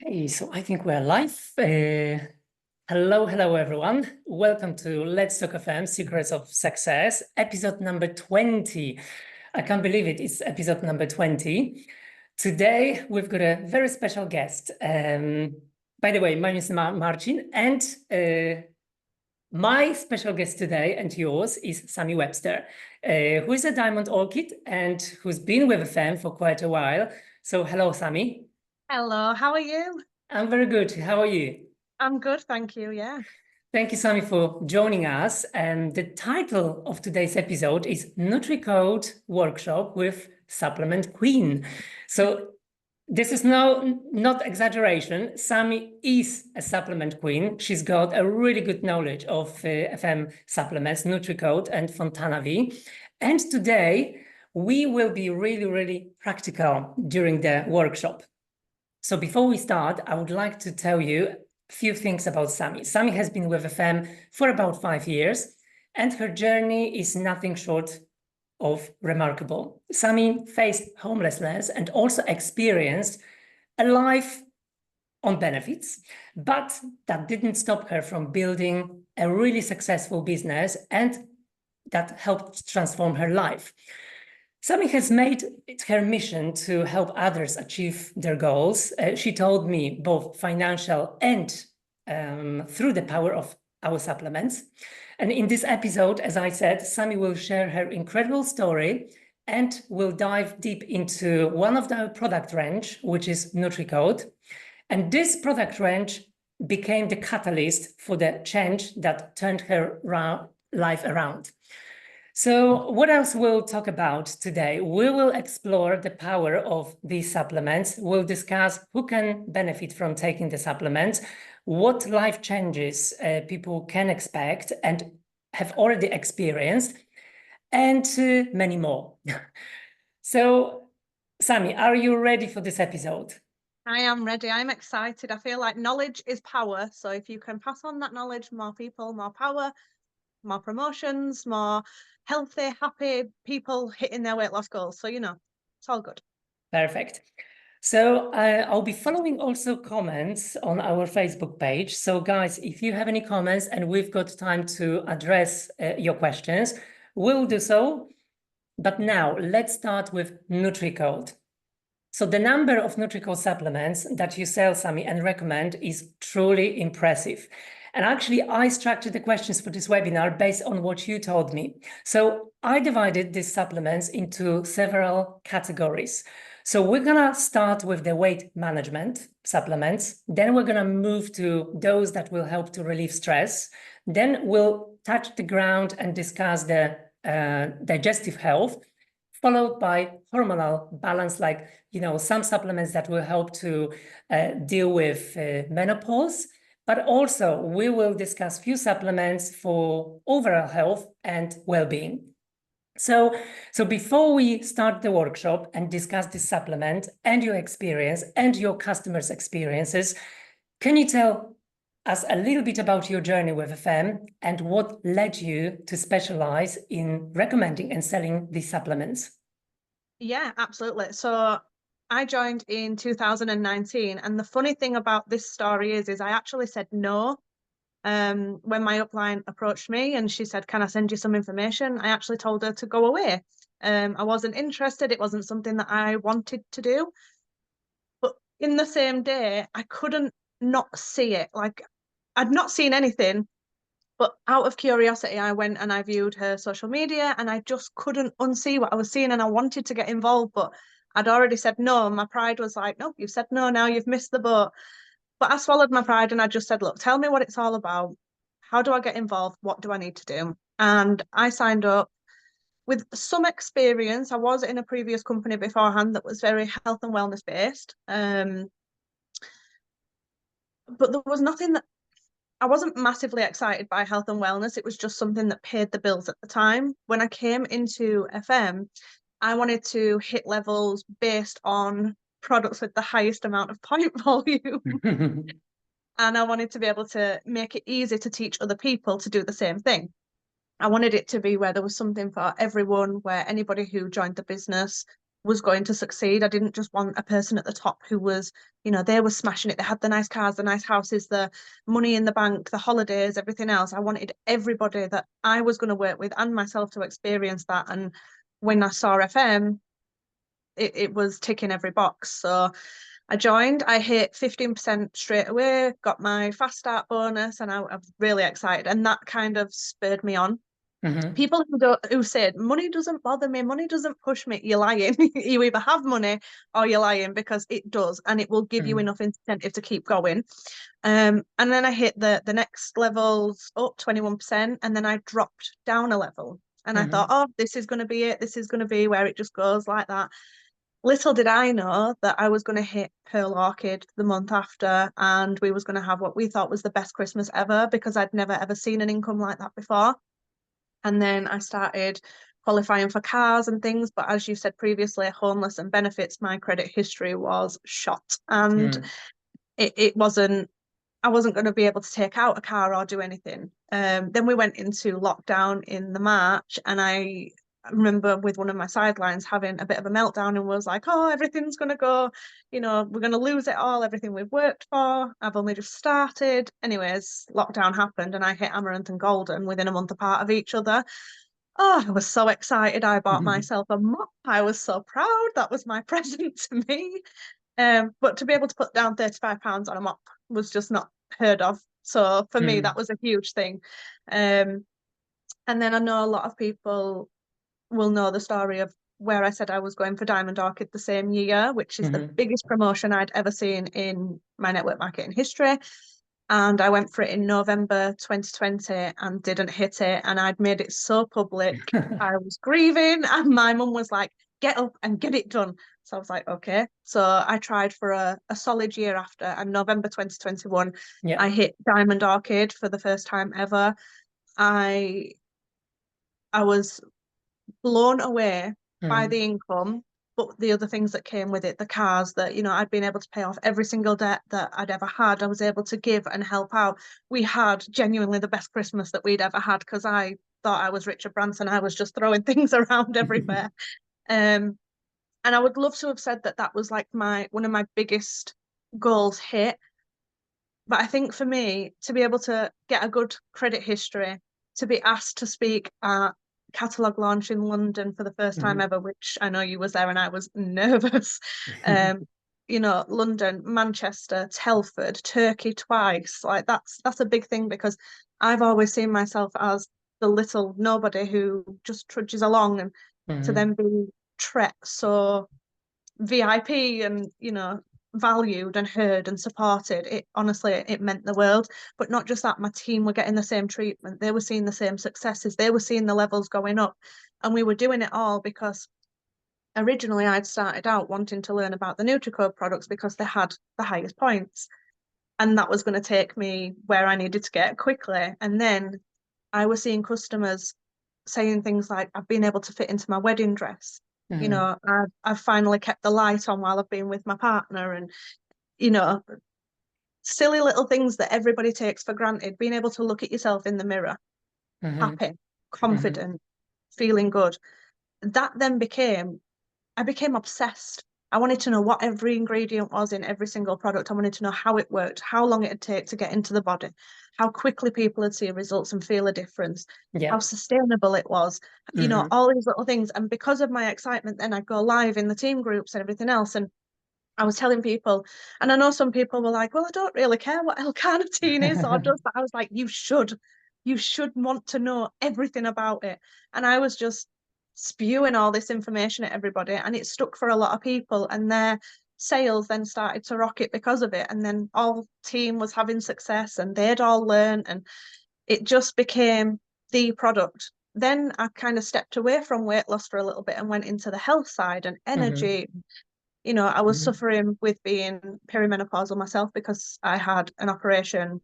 Hey, so I think we're live. Hello, everyone. Welcome to Let's Talk FM, Secrets of Success, episode number 20. I can't believe it, it's episode number 20. Today, we've got a very special guest. By the way, my name is Marcin, and my special guest today and yours is Sami Webster, who is a Diamond Orchid and who's been with FM for quite a while. So hello, Sami. Hello, how are you? I'm very good. How are you? I'm good, thank you. Yeah. Thank you, Sami, for joining us. And the title of today's episode is Nutricode Workshop with Supplement Queen. So this is not exaggeration. Sami is a supplement queen. She's got a really good knowledge of FM supplements, Nutricode and Fontana V. And today we will be really practical during the workshop. So before we start, I would like to tell you a few things about Sami. Sami has been with FM for about 5 years, and her journey is nothing short of remarkable. Sami faced homelessness and also experienced a life on benefits, but that didn't stop her from building a really successful business, and that helped transform her life. Sami has made it her mission to help others achieve their goals. She told me both financial and through the power of our supplements. And in this episode, as I said, Sami will share her incredible story and will dive deep into one of the product range, which is Nutricode. And this product range became the catalyst for the change that turned her life around. So what else we'll talk about today? We will explore the power of these supplements. We'll discuss who can benefit from taking the supplements, what life changes people can expect and have already experienced, and many more. So, Sami, are you ready for this episode? I am ready. I'm excited. I feel like knowledge is power. So if you can pass on that knowledge, more people, more power, more promotions, more healthy, happy people hitting their weight loss goals. So, it's all good. Perfect. So I'll be following also comments on our Facebook page. So guys, if you have any comments and we've got time to address your questions, we'll do so. But now let's start with Nutricode. So the number of Nutricode supplements that you sell, Sami, and recommend is truly impressive. And actually, I structured the questions for this webinar based on what you told me. So I divided these supplements into several categories. So we're gonna start with the weight management supplements. Then we're gonna move to those that will help to relieve stress. Then we'll touch the ground and discuss the digestive health, followed by hormonal balance, like, some supplements that will help to deal with menopause. But also, we will discuss few supplements for overall health and well-being. So before we start the workshop and discuss this supplement and your experience and your customers' experiences, can you tell us a little bit about your journey with FM and what led you to specialize in recommending and selling these supplements? Yeah, absolutely. So I joined in 2019, and the funny thing about this story is I actually said no when my upline approached me and she said, "Can I send you some information?" I actually told her to go away. I wasn't interested. It wasn't something that I wanted to do. But in the same day, I couldn't not see it. Like, I'd not seen anything, but out of curiosity, I went and I viewed her social media and I just couldn't unsee what I was seeing, and I wanted to get involved, but I'd already said no. And my pride was like, "Nope, you've said no now, you've missed the boat." But I swallowed my pride and I just said, "Look, tell me what it's all about. How do I get involved? What do I need to do?" And I signed up with some experience. I was in a previous company beforehand that was very health and wellness based. But there was nothing that I wasn't massively excited by health and wellness. It was just something that paid the bills at the time. When I came into FM, I wanted to hit levels based on products with the highest amount of point volume. And I wanted to be able to make it easy to teach other people to do the same thing. I wanted it to be where there was something for everyone, where anybody who joined the business was going to succeed. I didn't just want a person at the top who was, they were smashing it. They had the nice cars, the nice houses, the money in the bank, the holidays, everything else. I wanted everybody that I was going to work with and myself to experience that. And when I saw FM, it was ticking every box. So I joined, I hit 15% straight away, got my fast start bonus, and I was really excited. And that kind of spurred me on. People who said money doesn't bother me, money doesn't push me, you're lying. You either have money or you're lying, because it does, and it will give you enough incentive to keep going. And then I hit the next levels up 21%, and then I dropped down a level, and I thought, oh, this is going to be it. This is going to be where it just goes like that. Little did I know that I was going to hit Pearl Orchid the month after, and we was going to have what we thought was the best Christmas ever, because I'd never ever seen an income like that before. And then I started qualifying for cars and things. But as you said previously, homeless and benefits, my credit history was shot. And it wasn't, I wasn't going to be able to take out a car or do anything. Then we went into lockdown in the March, and I remember with one of my sidelines having a bit of a meltdown and was like, oh, everything's going to go, we're going to lose it all, everything we've worked for. I've only just started. Anyways, lockdown happened, and I hit Amaranth and Golden within a month apart of each other. Oh, I was so excited. I bought myself a mop. I was so proud. That was my present to me. But to be able to put down £35 on a mop was just not heard of. So for me, that was a huge thing. And then I know a lot of people will know the story of where I said I was going for Diamond Orchid the same year, which is the biggest promotion I'd ever seen in my network marketing history. And I went for it in November 2020 and didn't hit it. And I'd made it so public. I was grieving, and my mum was like, get up and get it done. So I was like, okay. So I tried for a solid year after, and November 2021, I hit Diamond Orchid for the first time ever. I was blown away by the income, but the other things that came with it, the cars that, I'd been able to pay off every single debt that I'd ever had. I was able to give and help out. We had genuinely the best Christmas that we'd ever had, because I thought I was Richard Branson. I was just throwing things around everywhere. And I would love to have said that that was like one of my biggest goals hit. But I think for me, to be able to get a good credit history, to be asked to speak at catalogue launch in London for the first time ever, which I know you was there and I was nervous. London, Manchester, Telford, Turkey twice. Like that's a big thing, because I've always seen myself as the little nobody who just trudges along, and to then be treated so VIP and valued and heard and supported, it honestly, it meant the world. But not just that, my team were getting the same treatment, they were seeing the same successes, they were seeing the levels going up, and we were doing it all because originally I'd started out wanting to learn about the Nutricode products because they had the highest points, and that was going to take me where I needed to get quickly. And then I was seeing customers saying things like, I've been able to fit into my wedding dress. I've finally kept the light on while I've been with my partner, and silly little things that everybody takes for granted. Being able to look at yourself in the mirror, happy, confident, feeling good. That then I became obsessed. I wanted to know what every ingredient was in every single product. I wanted to know how it worked, how long it'd take to get into the body, how quickly people would see results and feel a difference, how sustainable it was, all these little things. And because of my excitement, then I'd go live in the team groups and everything else. And I was telling people, and I know some people were like, well, I don't really care what L-carnitine is or does, but I was like, you should want to know everything about it. And I was just spewing all this information at everybody, and it stuck for a lot of people, and their sales then started to rocket because of it. And then all team was having success, and they'd all learned, and it just became the product. Then I kind of stepped away from weight loss for a little bit and went into the health side and energy. I was suffering with being perimenopausal myself, because I had an operation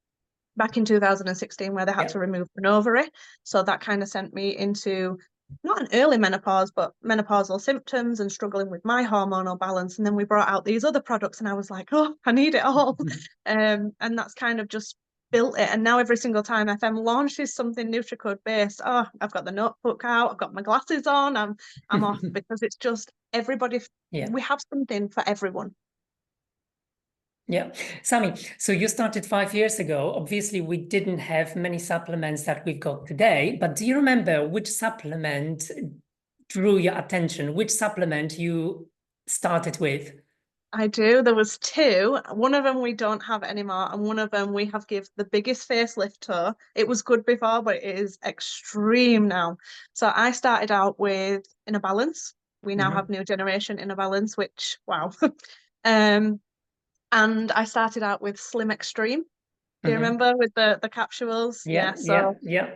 back in 2016 where they had to remove an ovary. So that kind of sent me into not an early menopause, but menopausal symptoms and struggling with my hormonal balance. And then we brought out these other products, and I was like, oh, I need it all. And that's kind of just built it. And now every single time FM launches something Nutricode based, oh, I've got the notebook out, I've got my glasses on, I'm off, because it's just everybody, Yeah. we have something for everyone. Yeah. Sami, so you started 5 years ago. Obviously, we didn't have many supplements that we've got today, but do you remember which supplement drew your attention? Which supplement you started with? I do. There was two. One of them we don't have anymore, and one of them we have give the biggest facelift to. It was good before, but it is extreme now. So I started out with Inner Balance. We now have new generation Inner Balance, which wow. And I started out with Slim Extreme. Do you remember with the capsules? Yeah, So yeah.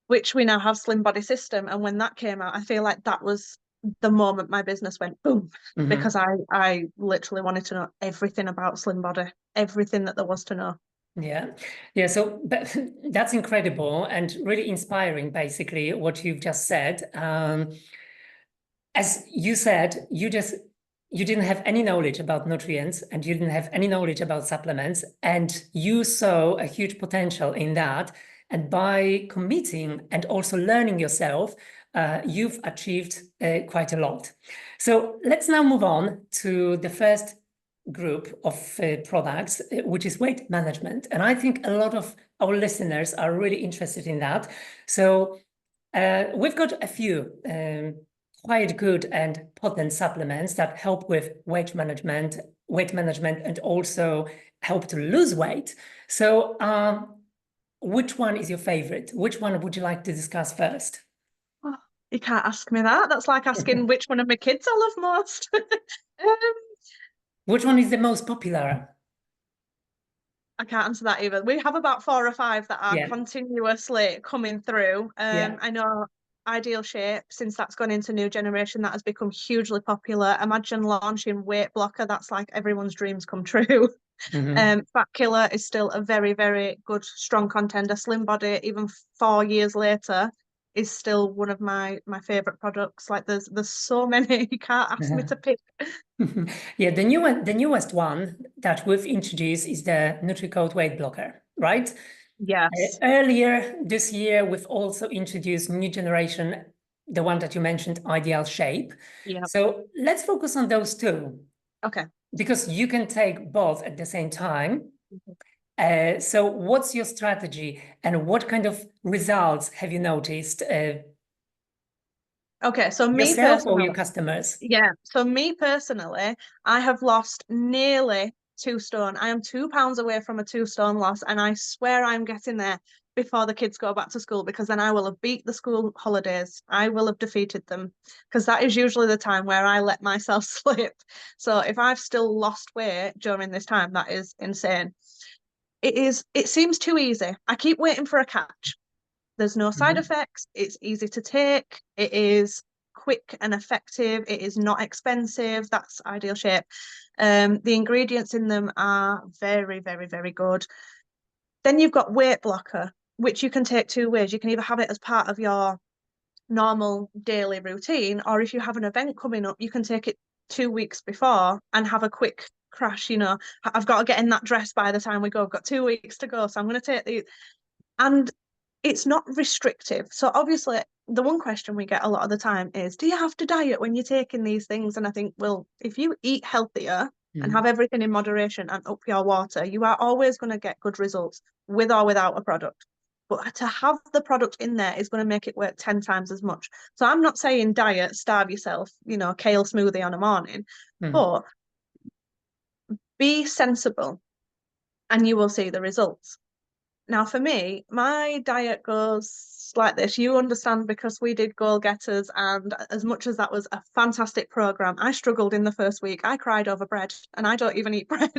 which we now have Slim Body System. And when that came out, I feel like that was the moment my business went boom, because I literally wanted to know everything about Slim Body, everything that there was to know. Yeah. So that's incredible and really inspiring, basically, what you've just said. As you said, you didn't have any knowledge about nutrients and you didn't have any knowledge about supplements, and you saw a huge potential in that. And by committing and also learning yourself, you've achieved quite a lot. So let's now move on to the first group of products, which is weight management. And I think a lot of our listeners are really interested in that. So we've got a few quite good and potent supplements that help with weight management, and also help to lose weight. So which one is your favorite? Which one would you like to discuss first? Oh, you can't ask me that. That's like asking which one of my kids I love most. Which one is the most popular? I can't answer that either. We have about 4 or 5 that are continuously coming through. I know Ideal Shape, since that's gone into new generation, that has become hugely popular. Imagine launching Weight Blocker, that's like everyone's dreams come true. Fat Killer is still a very, very good, strong contender. Slim Body, even 4 years later, is still one of my favorite products. Like there's so many, you can't ask me to pick. Yeah, the newest one that we've introduced is the Nutricode Weight Blocker, right? Yes. Earlier this year, we've also introduced new generation, the one that you mentioned, Ideal Shape. Yeah. So let's focus on those two. Okay. Because you can take both at the same time. So what's your strategy and what kind of results have you noticed? Okay, so me Yourself personally, or your customers? yeah. So me personally, I have lost nearly 2 stone. I am 2 pounds away from a 2 stone loss, and I swear I'm getting there before the kids go back to school, because then I will have beat the school holidays. I will have defeated them, because that is usually the time where I let myself slip. So if I've still lost weight during this time, that is insane. It seems too easy. I keep waiting for a catch. There's no side effects. It's easy to take. It is quick and effective. It is not expensive. That's Ideal Shape. The ingredients in them are very, very, very good. Then you've got Weight Blocker, which you can take 2 ways. You can either have it as part of your normal daily routine, or if you have an event coming up, you can take it 2 weeks before and have a quick crash. You know, I've got to get in that dress by the time we go. I've got 2 weeks to go, so I'm going to take these. And it's not restrictive. So obviously, the one question we get a lot of the time is, do you have to diet when you're taking these things? And I think, well, if you eat healthier and have everything in moderation and up your water, you are always going to get good results with or without a product. But to have the product in there is going to make it work 10 times as much. So I'm not saying diet, starve yourself, you know, kale smoothie on a morning, but be sensible and you will see the results. Now, for me, my diet goes like this. You understand, because we did Goal Getters, and as much as that was a fantastic program, I struggled in the first week. I cried over bread, and I don't even eat bread.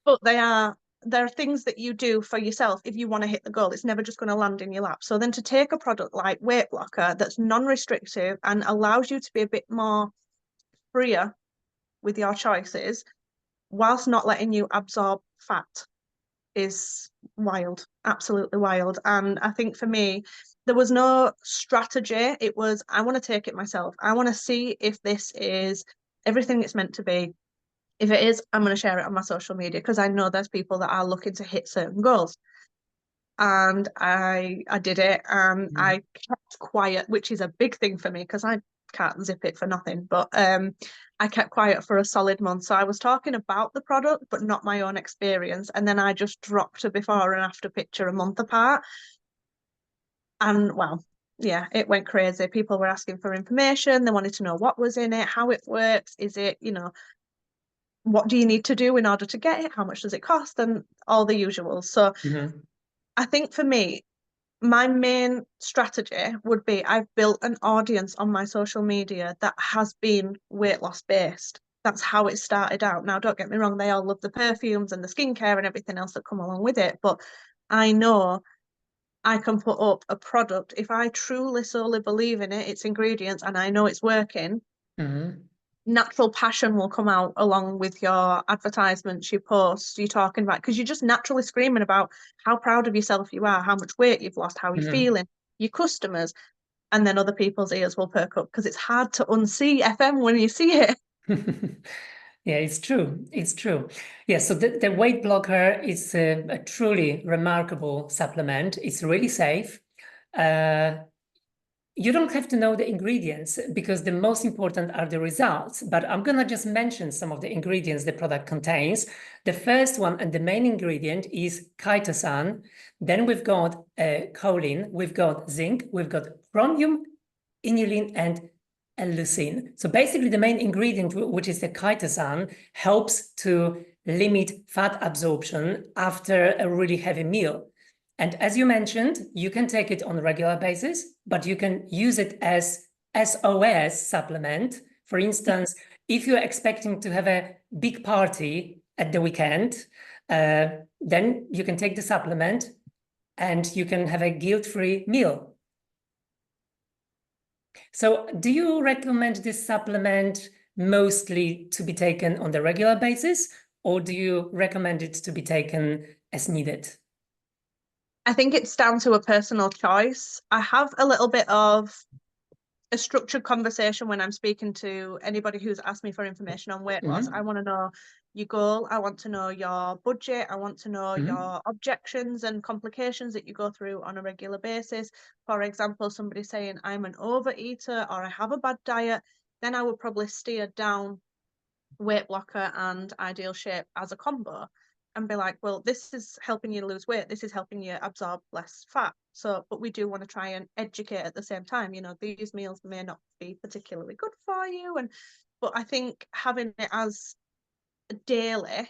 But there are things that you do for yourself if you want to hit the goal. It's never just going to land in your lap. So then to take a product like Weight Blocker that's non-restrictive and allows you to be a bit more freer with your choices, whilst not letting you absorb fat, is wild, absolutely wild. And I think for me, there was no strategy. It was, I want to take it myself. I want to see if this is everything it's meant to be. If it is, I'm going to share it on my social media because I know there's people that are looking to hit certain goals. And I did it, and I kept quiet, which is a big thing for me because I can't zip it for nothing. But I kept quiet for a solid month. So I was talking about the product, but not my own experience. And then I just dropped a before and after picture a month apart. And well, yeah, it went crazy. People were asking for information. They wanted to know what was in it, how it works. Is it, what do you need to do in order to get it? How much does it cost? And all the usuals. So I think for me, my main strategy would be I've built an audience on my social media that has been weight loss based. That's how it started out. Now, don't get me wrong, they all love the perfumes and the skincare and everything else that come along with it. But I know I can put up a product if I truly solely believe in it, its ingredients, and I know it's working. Natural passion will come out along with your advertisements, your posts, you're talking about, because you're just naturally screaming about how proud of yourself you are, how much weight you've lost, how you're feeling, your customers, and then other people's ears will perk up because it's hard to unsee FM when you see it. Yeah, it's true. It's true. Yeah, so the weight blocker is a truly remarkable supplement. It's really safe. You don't have to know the ingredients because the most important are the results. But I'm going to just mention some of the ingredients the product contains. The first one and the main ingredient is chitosan. Then we've got choline, we've got zinc, we've got chromium, inulin, and leucine. So basically the main ingredient, which is the chitosan, helps to limit fat absorption after a really heavy meal. And as you mentioned, you can take it on a regular basis, but you can use it as SOS supplement. For instance, if you're expecting to have a big party at the weekend, then you can take the supplement and you can have a guilt-free meal. So do you recommend this supplement mostly to be taken on the regular basis, or do you recommend it to be taken as needed? I think it's down to a personal choice. I have a little bit of a structured conversation when I'm speaking to anybody who's asked me for information on weight loss. I want to know your goal. I want to know your budget. I want to know your objections and complications that you go through on a regular basis. For example, somebody saying I'm an overeater or I have a bad diet, then I would probably steer down weight blocker and ideal shape as a combo and be like, well, this is helping you lose weight, this is helping you absorb less fat. So, but we do want to try and educate at the same time. These meals may not be particularly good for you, but I think having it as daily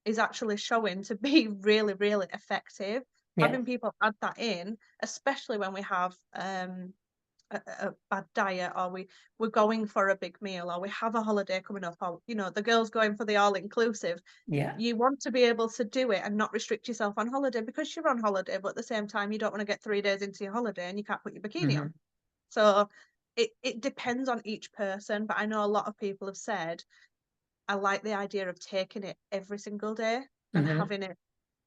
is actually showing to be really, really effective. Having people add that in, especially when we have a bad diet, or we're going for a big meal, or we have a holiday coming up, or the girls going for the all-inclusive. You want to be able to do it and not restrict yourself on holiday because you're on holiday, but at the same time you don't want to get 3 days into your holiday and you can't put your bikini on. So it depends on each person, but I know a lot of people have said I like the idea of taking it every single day and having it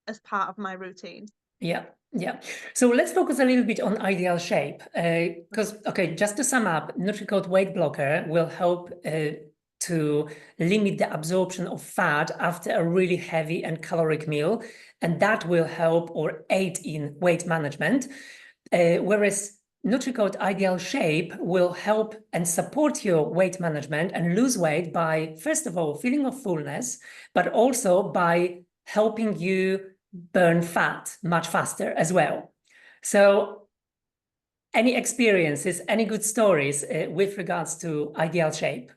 as part of my routine. Yeah. So let's focus a little bit on ideal shape because, okay, just to sum up, Nutricode Weight Blocker will help to limit the absorption of fat after a really heavy and caloric meal, and that will help or aid in weight management, whereas Nutricode Ideal Shape will help and support your weight management and lose weight by, first of all, feeling of fullness, but also by helping you burn fat much faster as well. So any experiences, any good stories with regards to Ideal Shape?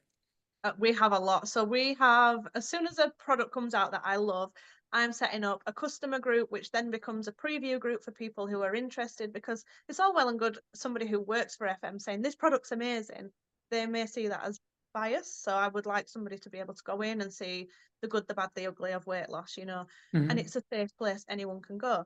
We have a lot. So we have, as soon as a product comes out that I love, I'm setting up a customer group, which then becomes a preview group for people who are interested, because it's all well and good somebody who works for FM saying this product's amazing. They may see that as bias. So I would like somebody to be able to go in and see the good, the bad, the ugly of weight loss, and it's a safe place anyone can go.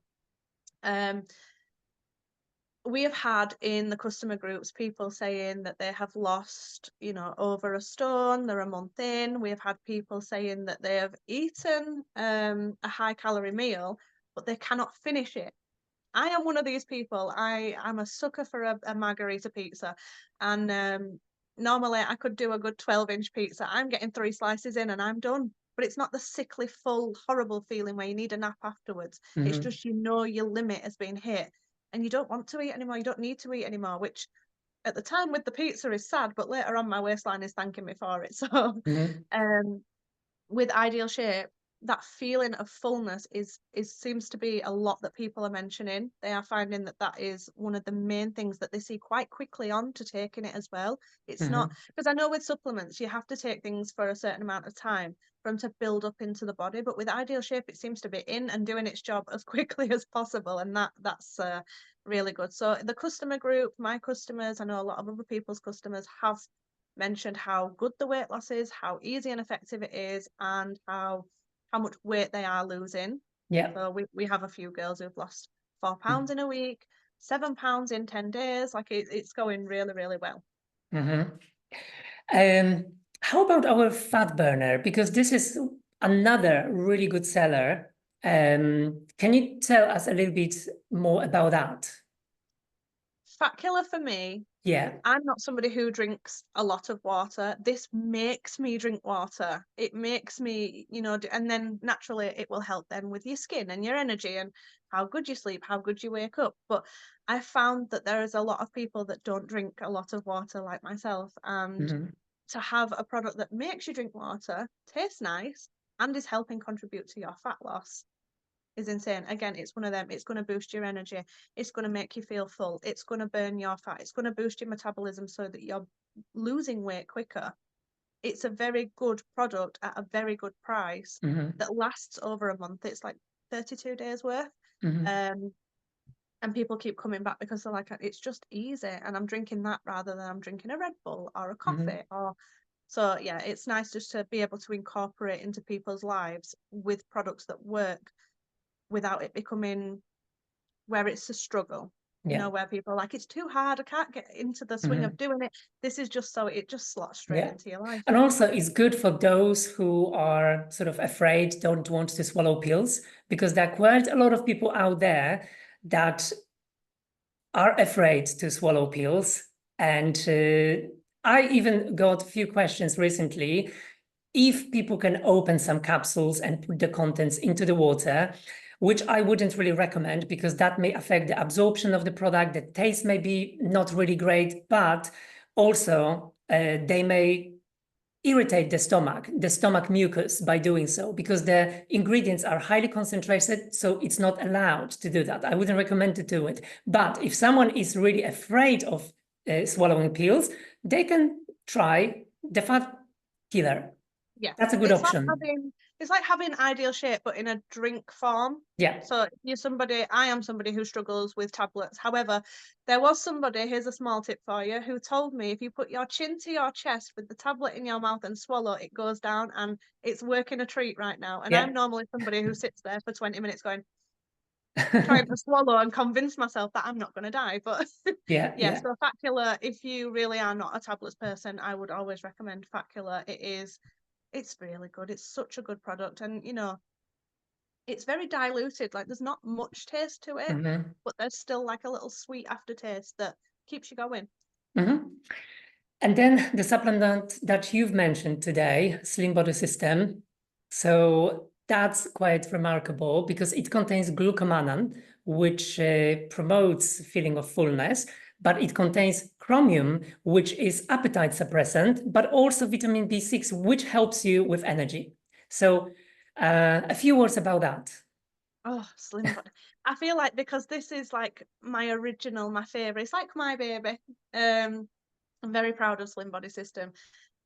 We have had in the customer groups people saying that they have lost, over a stone, they're a month in. We have had people saying that they have eaten a high calorie meal, but they cannot finish it. I am one of these people. I'm a sucker for a margarita pizza. And normally I could do a good 12-inch pizza. I'm getting 3 slices in and I'm done. But it's not the sickly, full, horrible feeling where you need a nap afterwards. It's Mhm. just, you know, your limit has been hit and you don't want to eat anymore. You don't need to eat anymore, which at the time with the pizza is sad, but later on my waistline is thanking me for it. So Mhm. um with Ideal Shape, that feeling of fullness is seems to be a lot that people are mentioning. They are finding that that is one of the main things that they see quite quickly on to taking it as well. It's not, Mhm. because I know with supplements you have to take things for a certain amount of time for them to build up into the body, but with Ideal Shape it seems to be in and doing its job as quickly as possible, and that's really good. So the customer group, my customers, I know a lot of other people's customers have mentioned how good the weight loss is, how easy and effective it is, and how much weight they are losing. Yeah. So we have a few girls who've lost 4 Mhm. pounds in a week, 7 pounds in 10 days. Like it's going really, really well. Mhm. How about our fat burner? Because this is another really good seller. Can you tell us a little bit more about that? Fat killer for me, Yeah. I'm not somebody who drinks a lot of water. This makes me drink water. It makes me, you know, and then naturally it will help then with your skin and your energy and how good you sleep, how good you wake up. But I found that there is a lot of people that don't drink a lot of water like myself. And Mhm. to have a product that makes you drink water, tastes nice, and is helping contribute to your fat loss is insane. Again, it's one of them. It's going to boost your energy. It's going to make you feel full. It's going to burn your fat. It's going to boost your metabolism so that you're losing weight quicker. It's a very good product at a very good price Mhm. that lasts over a month. It's like 32 days worth. Mhm. Um, and people keep coming back because they're like, it's just easy. And I'm drinking that rather than I'm drinking a Red Bull or a coffee Mhm. or so yeah, it's nice just to be able to incorporate into people's lives with products that work without it becoming where it's a struggle, you Yeah. know, where people are like, it's too hard, I can't get into the swing of Mhm. doing it. This is just so it just slots straight Yeah. into your life. And also, it's good for those who are sort of afraid, don't want to swallow pills, because there are quite a lot of people out there that are afraid to swallow pills. And I even got a few questions recently if people can open some capsules and put the contents into the water, which I wouldn't really recommend because that may affect the absorption of the product. The taste may be not really great, but also they may irritate the stomach mucus by doing so, because the ingredients are highly concentrated, so it's not allowed to do that. I wouldn't recommend to do it. But if someone is really afraid of swallowing pills, they can try the fat killer. Yeah. That's a good It's like option. having Ideal Shape but in a drink form. Yeah. So if you're somebody, I am somebody who struggles with tablets. However, there was somebody, here's a small tip for you, who told me if you put your chin to your chest with the tablet in your mouth and swallow, it goes down, and it's working a treat right now. And I'm Yeah. normally somebody who sits there for 20 minutes going, trying to swallow and convince myself that I'm not going to die. But Yeah. yeah, Yeah. so Fat Killer, if you really are not a tablets person, I would always recommend Fat Killer. It's really good. It's such a good product. And, you know, it's very diluted. Like there's not much taste to it, Mhm. but there's still like a little sweet aftertaste that keeps you going. Mhm. And then the supplement that you've mentioned today, Slim Body System. So that's quite remarkable because it contains glucomannan, which promotes feeling of fullness, but it contains chromium, which is appetite suppressant, but also vitamin B6, which helps you with energy. So a few words about that. Oh, Slim Body. I feel like because this is like my original, my favorite. It's like my baby. I'm very proud of Slim Body System.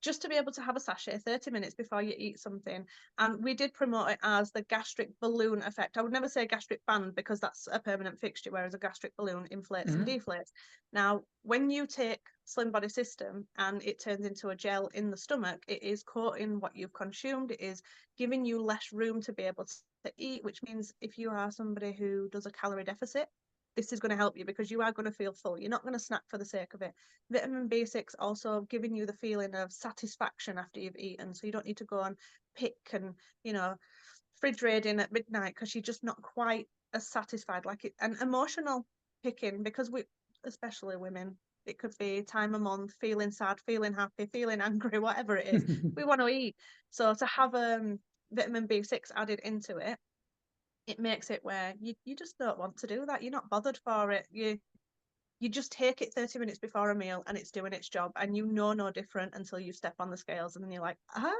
Just to be able to have a sachet 30 minutes before you eat something. And we did promote it as the gastric balloon effect. I would never say gastric band because that's a permanent fixture, whereas a gastric balloon inflates and Mhm. deflates. Now, when you take Slim Body System and it turns into a gel in the stomach, it is coating what you've consumed. It is giving you less room to be able to eat, which means if you are somebody who does a calorie deficit, this is going to help you because you are going to feel full. You're not going to snack for the sake of it. Vitamin B6 also giving you the feeling of satisfaction after you've eaten. So you don't need to go and pick and, you know, fridge raiding at midnight because you're just not quite as satisfied. Like it, and emotional picking because we, especially women, It could be time of month, feeling sad, feeling happy, feeling angry, whatever it is. We want to eat. So to have vitamin B6 added into it, it makes it where you just don't want to do that. You're not bothered for it. You just take it 30 minutes before a meal and it's doing its job, and you know no different until you step on the scales and then you're like,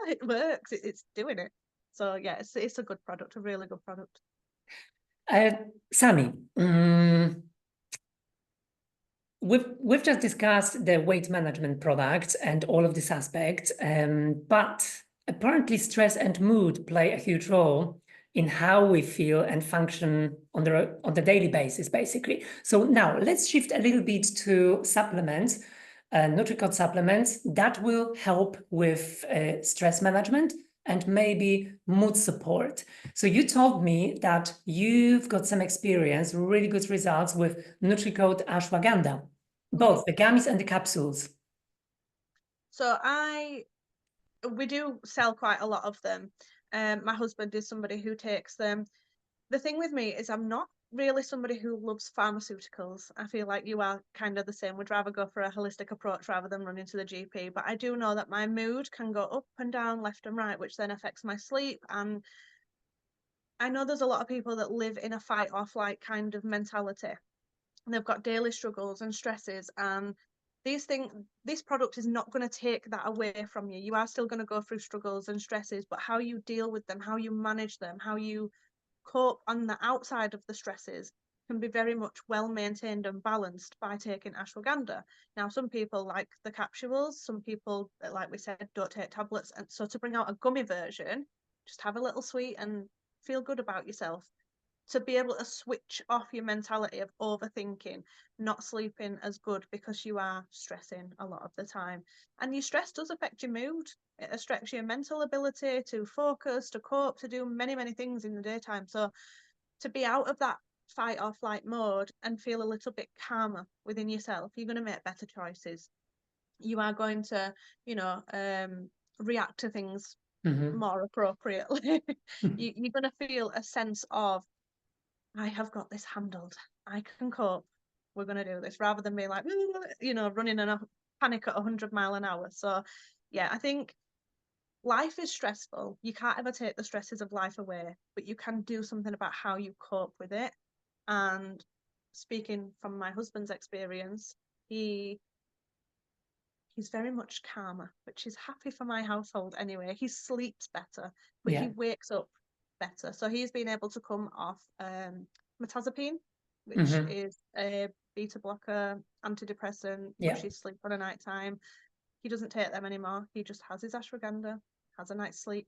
it works, it's doing it. So yeah, it's a good product, a really good product. Sami, we've just discussed the weight management products and all of these aspects, but apparently stress and mood play a huge role in how we feel and function on the daily basis, basically. So now let's shift a little bit to supplements, Nutricode supplements that will help with stress management and maybe mood support. So you told me that you've got some experience, really good results with Nutricode Ashwagandha, both the gummies and the capsules. So we do sell quite a lot of them. My husband is somebody who takes them. The thing with me is I'm not really somebody who loves pharmaceuticals. I feel like you are kind of the same. Would rather go for a holistic approach rather than running to the GP. But I do know that my mood can go up and down, left and right, which then affects my sleep. And I know there's a lot of people that live in a fight or flight kind of mentality. And they've got daily struggles and stresses, and this product is not going to take that away from you. You are still going to go through struggles and stresses, but how you deal with them, how you manage them, how you cope on the outside of the stresses can be very much well maintained and balanced by taking ashwagandha. Now, some people like the capsules, some people, like we said, don't take tablets, and so to bring out a gummy version, just have a little sweet and feel good about yourself. To be able to switch off your mentality of overthinking, not sleeping as good because you are stressing a lot of the time. And your stress does affect your mood. It affects your mental ability to focus, to cope, to do many, many things in the daytime. So to be out of that fight or flight mode and feel a little bit calmer within yourself, you're going to make better choices. You are going to, react to things more appropriately. You're going to feel a sense of, I have got this handled. I can cope. We're going to do this, rather than being like, running in a panic at 100 miles an hour. So, yeah, I think life is stressful. You can't ever take the stresses of life away, but you can do something about how you cope with it. And speaking from my husband's experience, he's very much calmer, which is happy for my household anyway. He sleeps better, but he wakes up better. So he's been able to come off mirtazapine, which is a beta blocker, antidepressant, pushes sleep on a night time. He doesn't take them anymore. He just has his ashwagandha, has a night's sleep.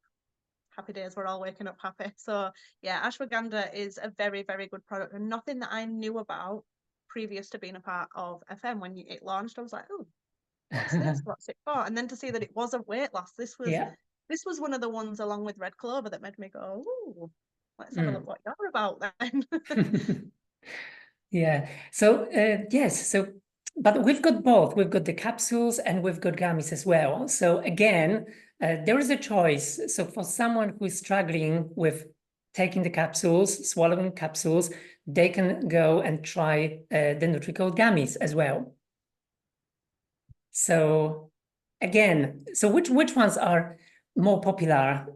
Happy days. We're all waking up happy. So yeah, ashwagandha is a very, very good product, and nothing that I knew about previous to being a part of FM. When it launched, I was like, oh, what's this? What's it for? And then to see that it wasn't weight loss, this was one of the ones along with red clover that made me go, oh, let's have a look what you're about then. Yeah. So yes. So, but we've got both. We've got the capsules and we've got gummies as well. So again, there is a choice. So for someone who is struggling with taking the capsules, swallowing capsules, they can go and try the Nutricode gummies as well. So again, so which ones are more popular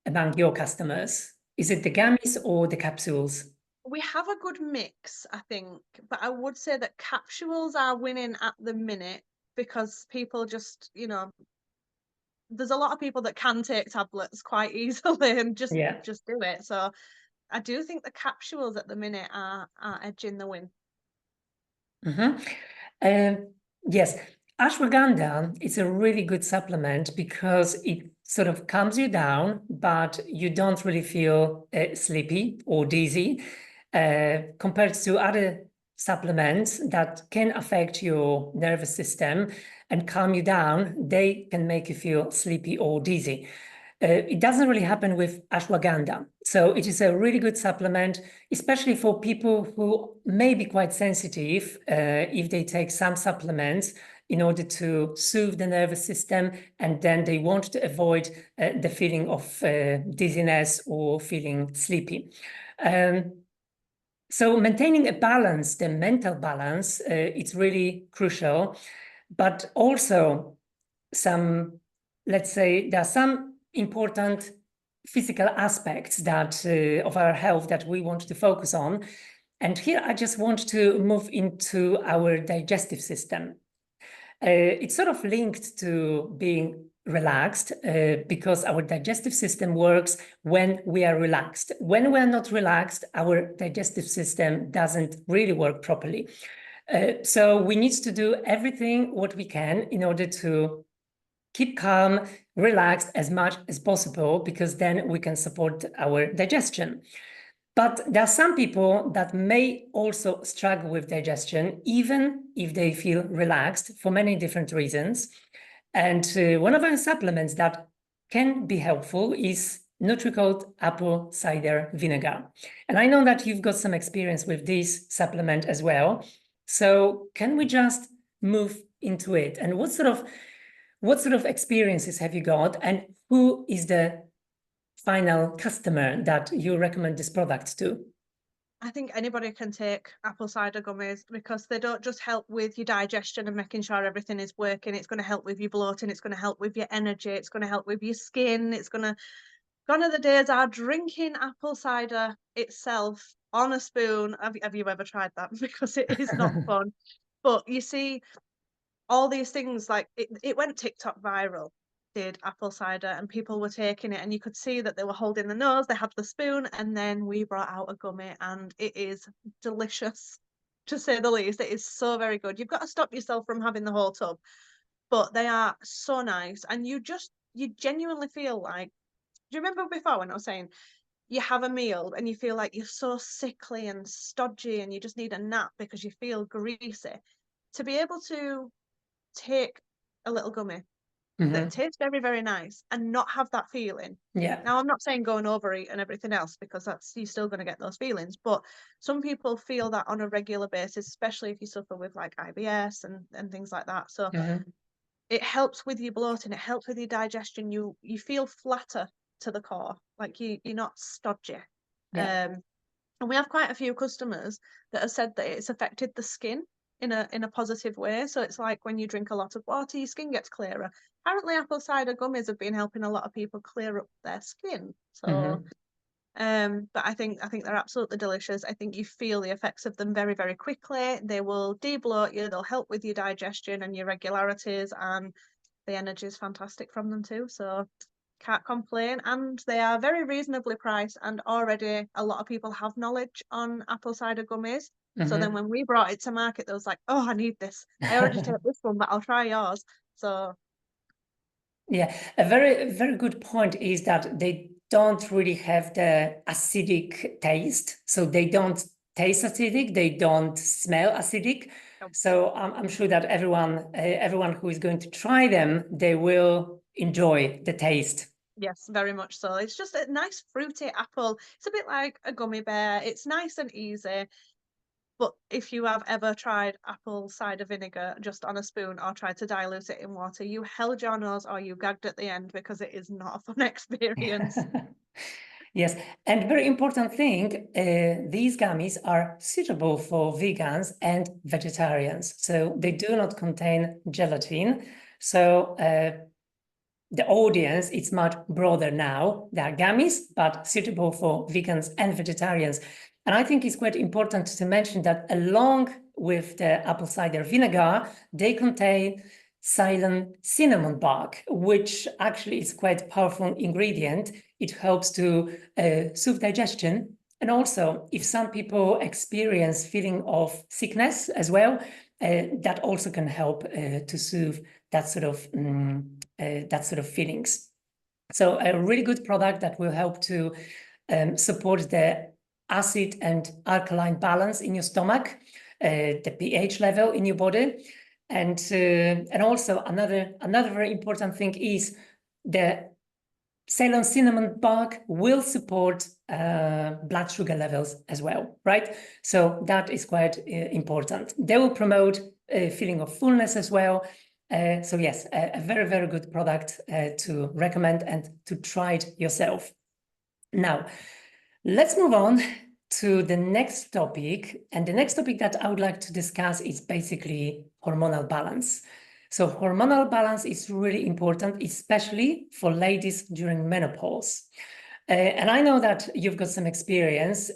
among your customers? Is it the gummies or the capsules? We have a good mix, I think, but I would say that capsules are winning at the minute because people just, there's a lot of people that can take tablets quite easily and just do it. So I do think the capsules at the minute are edging the win. Yes, ashwagandha is a really good supplement because it sort of calms you down, but you don't really feel sleepy or dizzy compared to other supplements that can affect your nervous system and calm you down. They can make you feel sleepy or dizzy. It doesn't really happen with ashwagandha. So it is a really good supplement, especially for people who may be quite sensitive if they take some supplements in order to soothe the nervous system, and then they want to avoid the feeling of dizziness or feeling sleepy. So maintaining a balance, the mental balance, it's really crucial, but also some, let's say, there are some important physical aspects that of our health that we want to focus on. And here I just want to move into our digestive system. It's sort of linked to being relaxed because our digestive system works when we are relaxed. When we are not relaxed, our digestive system doesn't really work properly. So we need to do everything what we can in order to keep calm, relaxed as much as possible, because then we can support our digestion. But there are some people that may also struggle with digestion, even if they feel relaxed for many different reasons. And one of our supplements that can be helpful is Nutricode apple cider vinegar. And I know that you've got some experience with this supplement as well. So can we just move into it? And what sort of experiences have you got? And who is the final customer that you recommend this product to? I think anybody can take apple cider gummies because they don't just help with your digestion and making sure everything is working. It's going to help with your bloating. It's going to help with your energy. It's going to help with your skin. It's going to, gone are the days are drinking apple cider itself on a spoon. Have you ever tried that? Because it is not fun. But you see, all these things, like it went TikTok viral, did apple cider, and people were taking it and you could see that they were holding the nose, they had the spoon, and then we brought out a gummy and it is delicious, to say the least. It is so very good. You've got to stop yourself from having the whole tub, but they are so nice. And you genuinely feel like, do you remember before when I was saying you have a meal and you feel like you're so sickly and stodgy and you just need a nap because you feel greasy? To be able to take a little gummy that tastes very, very nice and not have that feeling. Yeah. Now, I'm not saying go and overeat and everything else, because you're still going to get those feelings. But some people feel that on a regular basis, especially if you suffer with like IBS and things like that. So it helps with your bloating, it helps with your digestion. You feel flatter to the core, like you're not stodgy. Yeah. And we have quite a few customers that have said that it's affected the skin in a positive way. So it's like when you drink a lot of water, your skin gets clearer. Apparently, apple cider gummies have been helping a lot of people clear up their skin. So, but I think they're absolutely delicious. I think you feel the effects of them very, very quickly. They will de-bloat you. They'll help with your digestion and your regularities, and the energy is fantastic from them too. So can't complain, and they are very reasonably priced, and already a lot of people have knowledge on apple cider gummies. So then when we brought it to market, they was like, oh, I need this. I already take this one, but I'll try yours. So yeah, a very, very good point is that they don't really have the acidic taste. So they don't taste acidic, they don't smell acidic. So I'm sure that everyone who is going to try them, they will enjoy the taste. yes, very much so. It's just a nice fruity apple. It's a bit like a gummy bear. It's nice and easy. But if you have ever tried apple cider vinegar just on a spoon or tried to dilute it in water, you held your nose or you gagged at the end, because it is not a fun experience. Yes, and very important thing, these gummies are suitable for vegans and vegetarians. So they do not contain gelatin. So the audience is much broader now. They are gummies, but suitable for vegans and vegetarians. And I think it's quite important to mention that along with the apple cider vinegar, they contain Ceylon cinnamon bark, which actually is quite a powerful ingredient. It helps to soothe digestion. And also, if some people experience feeling of sickness as well, that also can help to soothe that sort of feelings. So a really good product that will help to support the acid and alkaline balance in your stomach, the pH level in your body. And also another very important thing is the Ceylon cinnamon bark will support blood sugar levels as well, right? So that is quite important. They will promote a feeling of fullness as well. So yes, a very, very good product to recommend and to try it yourself. Now, let's move on to the next topic. And the next topic that I would like to discuss is basically hormonal balance. So hormonal balance is really important, especially for ladies during menopause. And I know that you've got some experience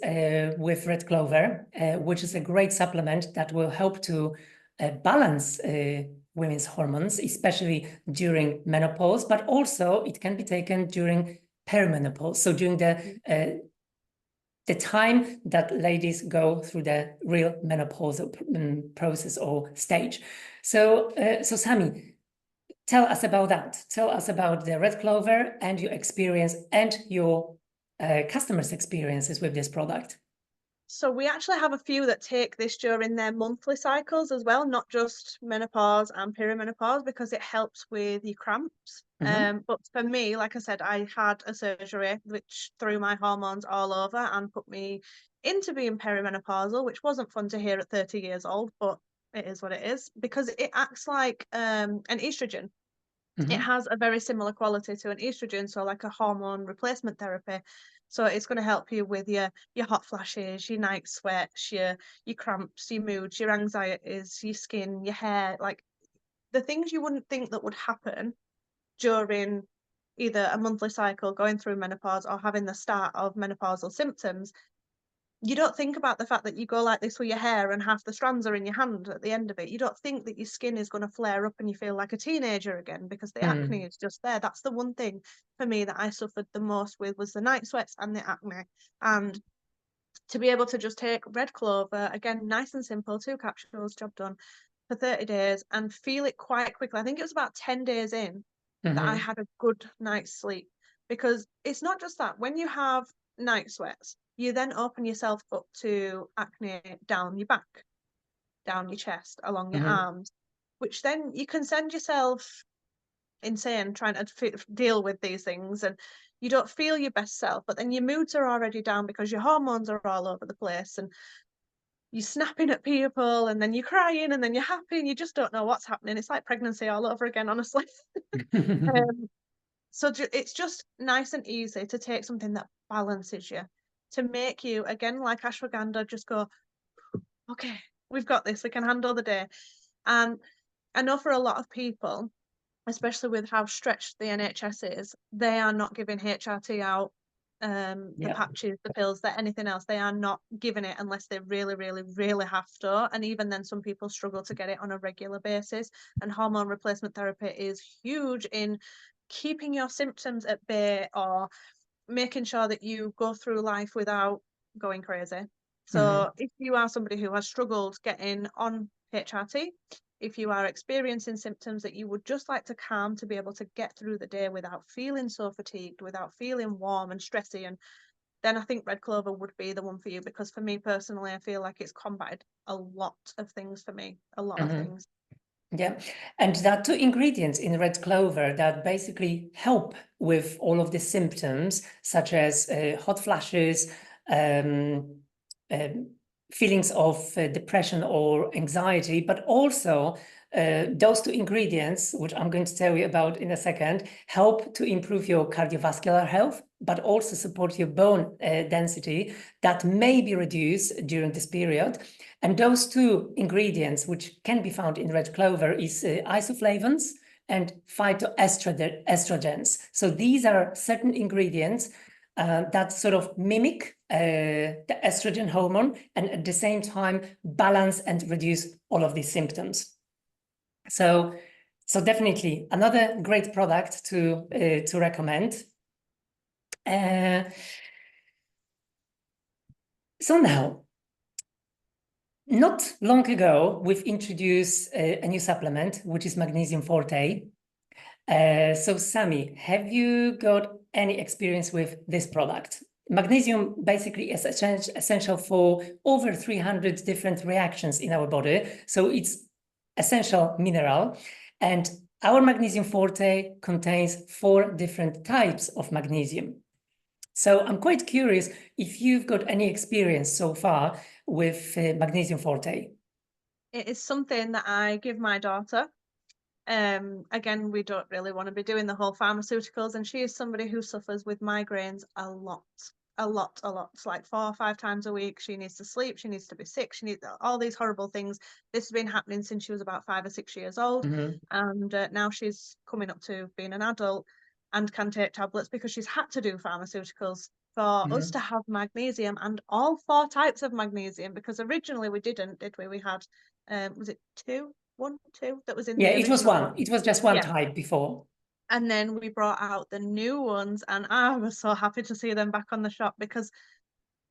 with red clover, which is a great supplement that will help to balance women's hormones, especially during menopause, but also it can be taken during perimenopause. So during the time that ladies go through the real menopausal process or stage. So, so Sami, tell us about that. Tell us about the red clover and your experience and your customers' experiences with this product. So we actually have a few that take this during their monthly cycles as well, not just menopause and perimenopause, because it helps with your cramps. But for me, like I said, I had a surgery which threw my hormones all over and put me into being perimenopausal, which wasn't fun to hear at 30 years old, but it is what it is, because it acts like an estrogen. It has a very similar quality to an estrogen, so like a hormone replacement therapy. So it's going to help you with your hot flashes, your night sweats, your cramps, your moods, your anxieties, your skin, your hair, like the things you wouldn't think that would happen during either a monthly cycle, going through menopause, or having the start of menopausal symptoms. You don't think about the fact that you go like this with your hair and half the strands are in your hand at the end of it. You don't think that your skin is going to flare up and you feel like a teenager again because the acne is just there. That's the one thing for me that I suffered the most with, was the night sweats and the acne. And to be able to just take red clover, again, nice and simple, 2 capsules, job done, for 30 days and feel it quite quickly. I think it was about 10 days in that I had a good night's sleep, because it's not just that. When you have night sweats, you then open yourself up to acne down your back, down your chest, along your arms, which then you can send yourself insane trying to deal with these things, and you don't feel your best self, but then your moods are already down because your hormones are all over the place, and you're snapping at people, and then you're crying, and then you're happy, and you just don't know what's happening. It's like pregnancy all over again, honestly. So it's just nice and easy to take something that balances you, to make you, again, like ashwagandha, just go, okay, we've got this, we can handle the day. And I know for a lot of people, especially with how stretched the NHS is, they are not giving HRT out, the patches, the pills, that anything else. They are not giving it unless they really, really, really have to. And even then, some people struggle to get it on a regular basis. And hormone replacement therapy is huge in keeping your symptoms at bay, or making sure that you go through life without going crazy. So if you are somebody who has struggled getting on HRT, if you are experiencing symptoms that you would just like to calm, to be able to get through the day without feeling so fatigued, without feeling warm and stressy, and then I think red clover would be the one for you, because for me personally, I feel like it's combated a lot of things for me, a lot of things. Yeah, and there are 2 ingredients in red clover that basically help with all of the symptoms, such as hot flashes, feelings of depression or anxiety, but also those 2 ingredients, which I'm going to tell you about in a second, help to improve your cardiovascular health, but also support your bone density that may be reduced during this period. And those 2 ingredients, which can be found in red clover, is isoflavones and phytoestrogens. So these are certain ingredients that sort of mimic the estrogen hormone, and at the same time balance and reduce all of these symptoms. So definitely another great product to recommend. So now, not long ago, we've introduced a new supplement, which is Magnesium Forte. So Sami, have you got any experience with this product? Magnesium basically is essential for over 300 different reactions in our body. So it's essential mineral. And our Magnesium Forte contains 4 different types of magnesium. So I'm quite curious if you've got any experience so far with Magnesium Forte. It is something that I give my daughter. Again, we don't really want to be doing the whole pharmaceuticals, and she is somebody who suffers with migraines a lot. a lot. It's like 4 or 5 times a week. She needs to sleep. She needs to be sick. She needs all these horrible things. This has been happening since she was about 5 or 6 years old. And now she's coming up to being an adult and can take tablets because she's had to do pharmaceuticals for us to have magnesium, and all 4 types of magnesium, because originally we didn't, did we? We had, was it 2 that was in the it was original one. It was just one type before. And then we brought out the new ones, and I was so happy to see them back on the shop, because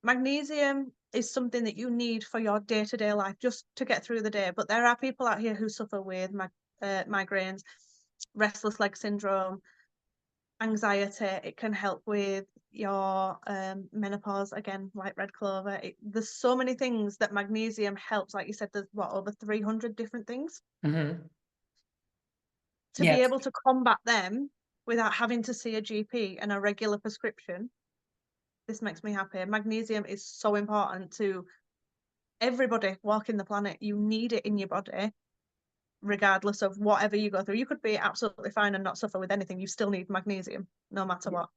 magnesium is something that you need for your day-to-day life, just to get through the day. But there are people out here who suffer with migraines, restless leg syndrome, anxiety. It can help with your menopause, again, like red clover. There's so many things that magnesium helps. Like you said, there's over 300 different things. To be able to combat them without having to see a GP and a regular prescription, this makes me happy. Magnesium is so important to everybody walking the planet. You need it in your body, regardless of whatever you go through. You could be absolutely fine and not suffer with anything. You still need magnesium, no matter what.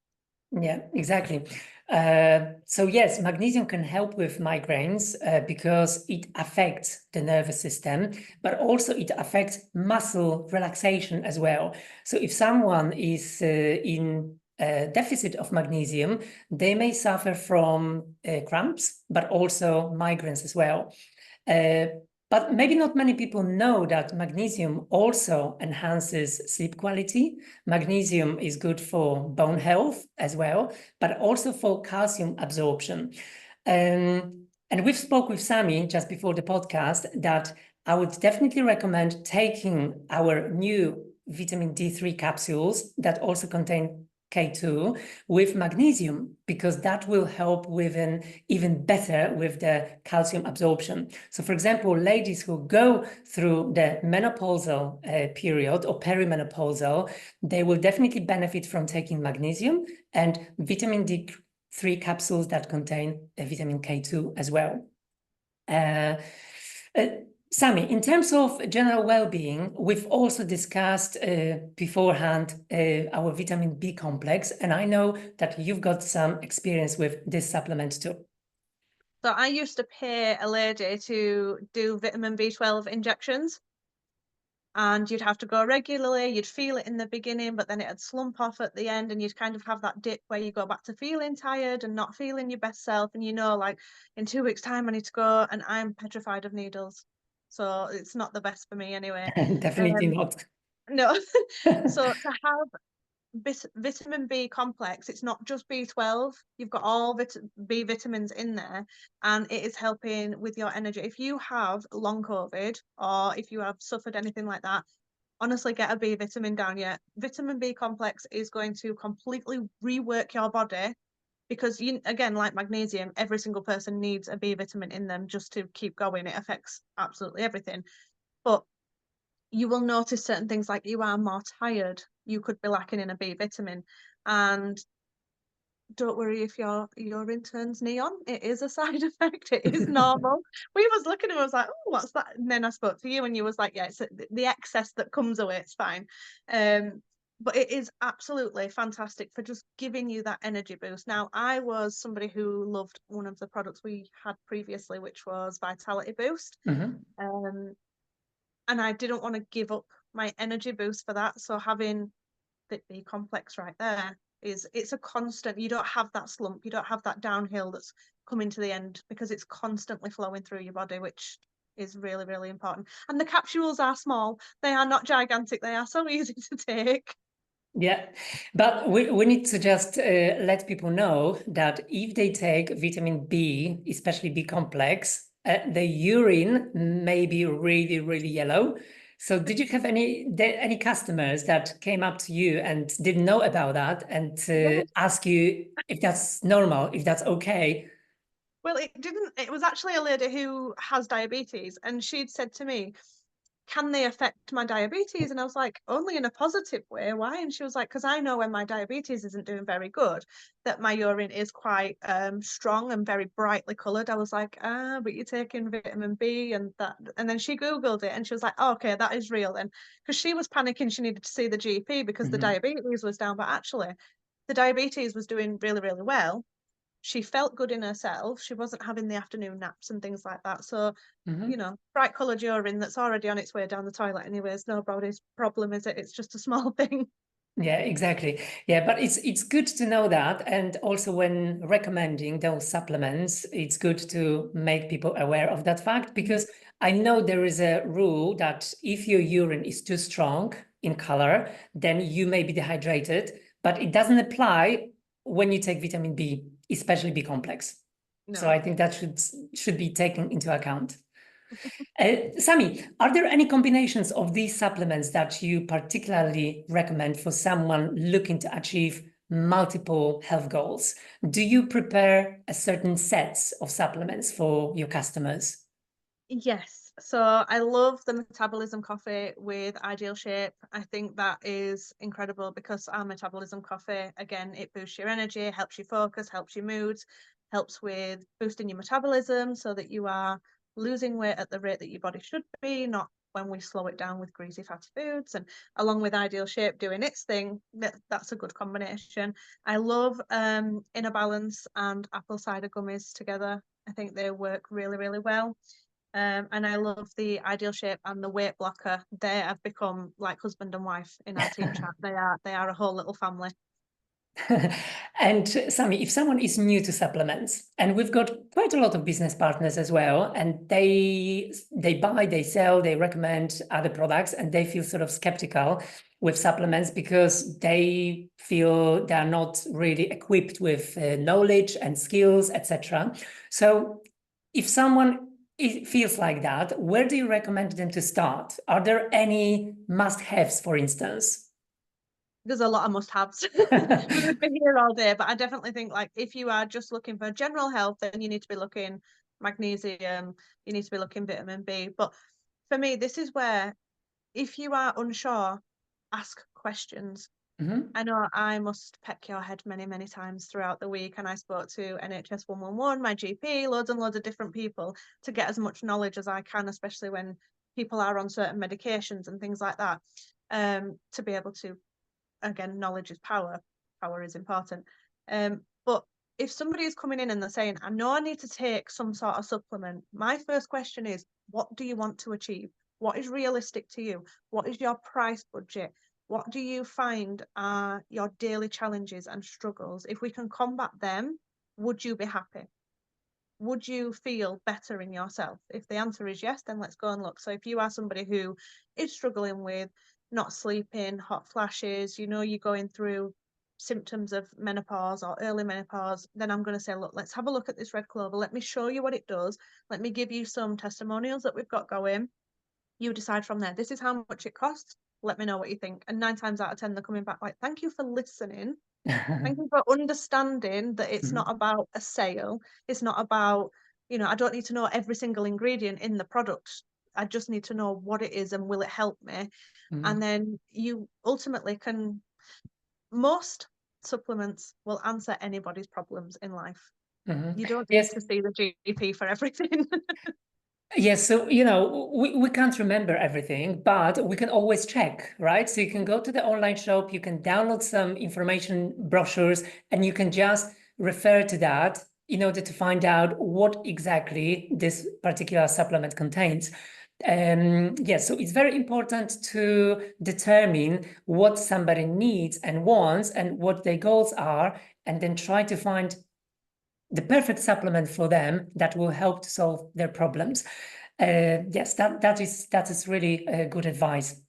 Yeah, exactly. So yes, magnesium can help with migraines because it affects the nervous system, but also it affects muscle relaxation as well. So if someone is in deficit of magnesium, they may suffer from cramps, but also migraines as well. But maybe not many people know that magnesium also enhances sleep quality. Magnesium is good for bone health as well, but also for calcium absorption. And we've spoke with Sami just before the podcast that I would definitely recommend taking our new vitamin D3 capsules that also contain K2 with magnesium, because that will help with even better with the calcium absorption. So for example, ladies who go through the menopausal period or perimenopausal, they will definitely benefit from taking magnesium and vitamin D3 capsules that contain vitamin K2 as well. Sami, in terms of general well-being, we've also discussed beforehand our vitamin B complex, and I know that you've got some experience with this supplement too. So I used to pay a lady to do vitamin B12 injections, and you'd have to go regularly. You'd feel it in the beginning, but then it'd slump off at the end, and you'd kind of have that dip where you go back to feeling tired and not feeling your best self. And like in 2 weeks' time, I need to go, and I'm petrified of needles. So it's not the best for me anyway. Definitely not. No. So to have vitamin B complex, it's not just B12. You've got all B vitamins in there, and it is helping with your energy. If you have long COVID, or if you have suffered anything like that, honestly, get a B vitamin down. Vitamin B complex is going to completely rework your body, because again, like magnesium, every single person needs a B vitamin in them just to keep going. It affects absolutely everything. But you will notice certain things, like you are more tired. You could be lacking in a B vitamin. And don't worry if your urine turns neon. It is a side effect. It is normal. We was looking and I was like, oh, what's that? And then I spoke to you and you was like, yeah, it's the excess that comes away. It's fine. But it is absolutely fantastic for just giving you that energy boost. Now, I was somebody who loved one of the products we had previously, which was Vitality Boost. And I didn't want to give up my energy boost for that. So having Vit B complex right there it's a constant. You don't have that slump. You don't have that downhill that's coming to the end, because it's constantly flowing through your body, which is really, really important. And the capsules are small. They are not gigantic. They are so easy to take. Yeah, but we need to just let people know that if they take vitamin B, especially B complex, the urine may be really, really yellow. So did you have any customers that came up to you and didn't know about that and ask you if that's normal, if that's okay? Well, it didn't. It was actually a lady who has diabetes, and she'd said to me, can they affect my diabetes? And I was like, only in a positive way. Why? And she was like, because I know when my diabetes isn't doing very good, that my urine is quite strong and very brightly coloured. I was like, but you're taking vitamin B and that. And then she Googled it and she was like, oh, okay, that is real. And because she was panicking, she needed to see the GP because the diabetes was down. But actually, the diabetes was doing really, really well. she felt good in herself. She wasn't having the afternoon naps and things like that. So, Mhm. bright coloured urine that's already on its way down the toilet anyways, nobody's problem, is it? It's just a small thing. Yeah, exactly. Yeah, but it's good to know that. And also when recommending those supplements, it's good to make people aware of that fact, because I know there is a rule that if your urine is too strong in color, then you may be dehydrated, but it doesn't apply when you take vitamin B, especially B complex. So No. I think that should be taken into account. Sami, are there any combinations of these supplements that you particularly recommend for someone looking to achieve multiple health goals? Do you prepare a certain sets of supplements for your customers? Yes. So I love the metabolism coffee with Ideal Shape. I think that is incredible because our metabolism coffee, again, it boosts your energy, helps you focus, helps your mood, helps with boosting your metabolism so that you are losing weight at the rate that your body should be, not when we slow it down with greasy fatty foods. And along with Ideal Shape doing its thing, that's a good combination. I love Inner Balance and apple cider gummies together. I think they work really, really well. And I love the Ideal Shape and the Weight Blocker. They have become like husband and wife in our team chat. They are a whole little family. And Sami, if someone is new to supplements, and we've got quite a lot of business partners as well, and they buy, they sell, they recommend other products, and they feel sort of skeptical with supplements because they feel they're not really equipped with knowledge and skills, etc. So if someone feels like that, where do you recommend them to start? Are there any must-haves, for instance? There's a lot of must-haves. We've been here all day, but I definitely think like if you are just looking for general health, then you need to be looking magnesium, you need to be looking vitamin B. But for me, this is where if you are unsure, ask questions. Mhm. I know I must peck your head many, many times throughout the week, and I spoke to NHS 111, my GP, loads and loads of different people to get as much knowledge as I can, especially when people are on certain medications and things like that, to be able to, again, knowledge is power. Power is important. But if somebody is coming in and they're saying, I know I need to take some sort of supplement, my first question is, what do you want to achieve? What is realistic to you? What is your price budget? What do you find are your daily challenges and struggles? If we can combat them, would you be happy? Would you feel better in yourself? If the answer is yes, then let's go and look. So if you are somebody who is struggling with not sleeping, hot flashes, you're going through symptoms of menopause or early menopause, then I'm going to say, look, let's have a look at this red clover. Let me show you what it does. Let me give you some testimonials that we've got going. You decide from there. This is how much it costs. Let me know what you think. And 9 times out of 10, they're coming back like, thank you for listening. Thank you for understanding that it's not about a sale. It's not about, I don't need to know every single ingredient in the product. I just need to know what it is and will it help me? And then you ultimately most supplements will answer anybody's problems in life. You don't need Yes. to see the GP for everything. Yes, so we can't remember everything, but we can always check, right? So you can go to the online shop, you can download some information brochures, and you can just refer to that in order to find out what exactly this particular supplement contains. Yes, so it's very important to determine what somebody needs and wants and what their goals are, and then try to find the perfect supplement for them that will help to solve their problems. Yes, that is really good advice.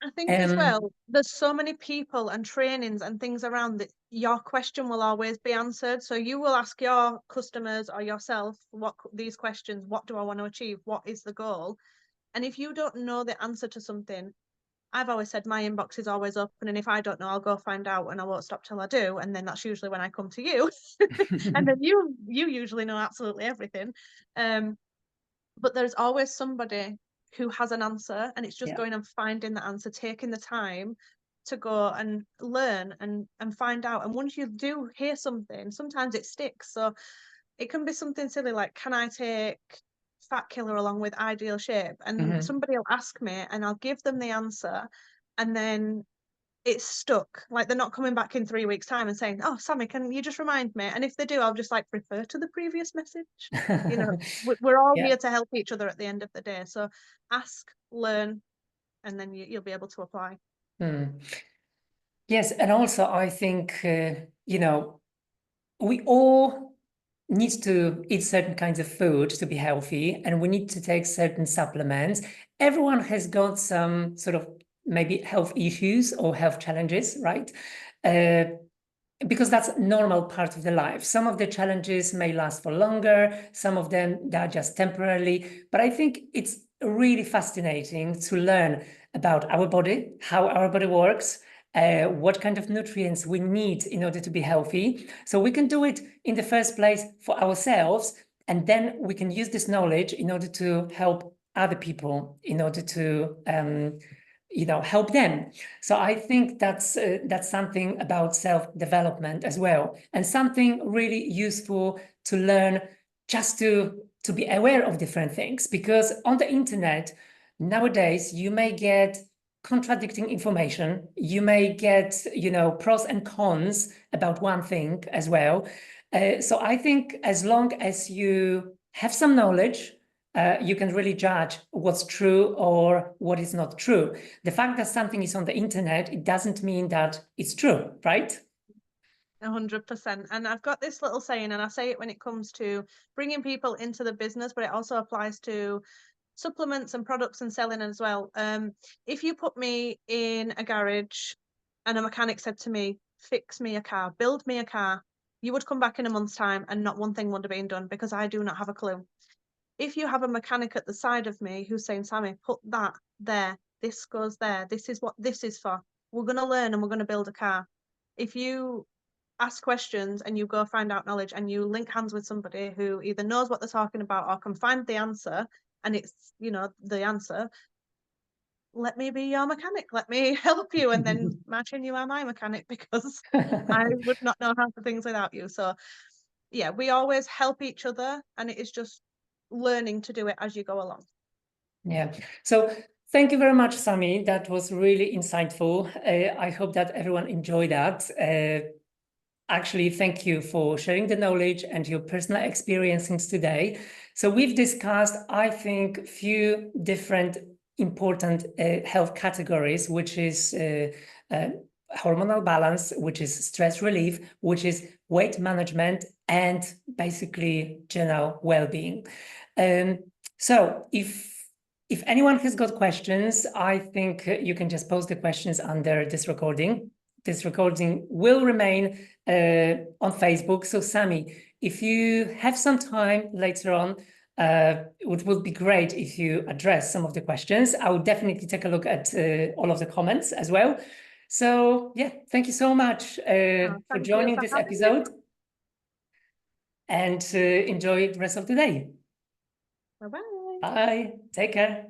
I think as well, there's so many people and trainings and things around that your question will always be answered. So you will ask your customers or yourself these questions: what do I want to achieve? What is the goal? And if you don't know the answer to something, I've always said my inbox is always open, and if I don't know, I'll go find out, and I won't stop till I do. And then that's usually when I come to you, and then you usually know absolutely everything. But there's always somebody who has an answer, and it's just Yeah. going and finding the answer, taking the time to go and learn and find out. And once you do hear something, sometimes it sticks. So it can be something silly like, can I take fat killer along with Ideal Shape? And somebody will ask me and I'll give them the answer, and then it's stuck. Like they're not coming back in 3 weeks' time and saying, "Oh, Sammy, can you just remind me?" And if they do, I'll just like refer to the previous message. You know, we're all Yeah. here to help each other at the end of the day. So ask, learn, and then you'll be able to apply. Yes, and also I think we all need to eat certain kinds of food to be healthy, and we need to take certain supplements. Everyone has got some sort of maybe health issues or health challenges, right? Because that's a normal part of the life. Some of the challenges may last for longer, some of them they're just temporarily. But I think it's really fascinating to learn about our body, how our body works, what kind of nutrients we need in order to be healthy. So we can do it in the first place for ourselves, and then we can use this knowledge in order to help other people, in order to help them. So I think that's something about self-development as well, and something really useful to learn, just to be aware of different things. Because on the internet nowadays you may get contradicting information, you may get pros and cons about one thing as well. So I think as long as you have some knowledge, you can really judge what's true or what is not true. The fact that something is on the internet, it doesn't mean that it's true, right? 100%. And I've got this little saying, and I say it when it comes to bringing people into the business, but it also applies to supplements and products and selling as well. If you put me in a garage and a mechanic said to me, "Fix me a car, build me a car," you would come back in a month's time and not one thing would have been done, because I do not have a clue. If you have a mechanic at the side of me who's saying, "Sammy, put that there, this goes there, this is what this is for," we're going to learn and we're going to build a car. If you ask questions and you go find out knowledge and you link hands with somebody who either knows what they're talking about or can find the answer, and it's the answer, let me be your mechanic, let me help you, and then imagine you are my mechanic, because I would not know half the things without you. So yeah, we always help each other, and it is just learning to do it as you go along. Yeah. So thank you very much, Sami. That was really insightful. I hope that everyone enjoyed that. Actually, thank you for sharing the knowledge and your personal experiences today. So we've discussed, I think, a few different important health categories, which is hormonal balance, which is stress relief, which is weight management, and basically general well-being. So if anyone has got questions, I think you can just post the questions under this recording. This recording will remain on Facebook. So Sami, if you have some time later on, it would be great if you address some of the questions. I would definitely take a look at all of the comments as well. So yeah, thank you so much for joining this episode. And enjoy the rest of the day. Bye-bye. Bye. Take care.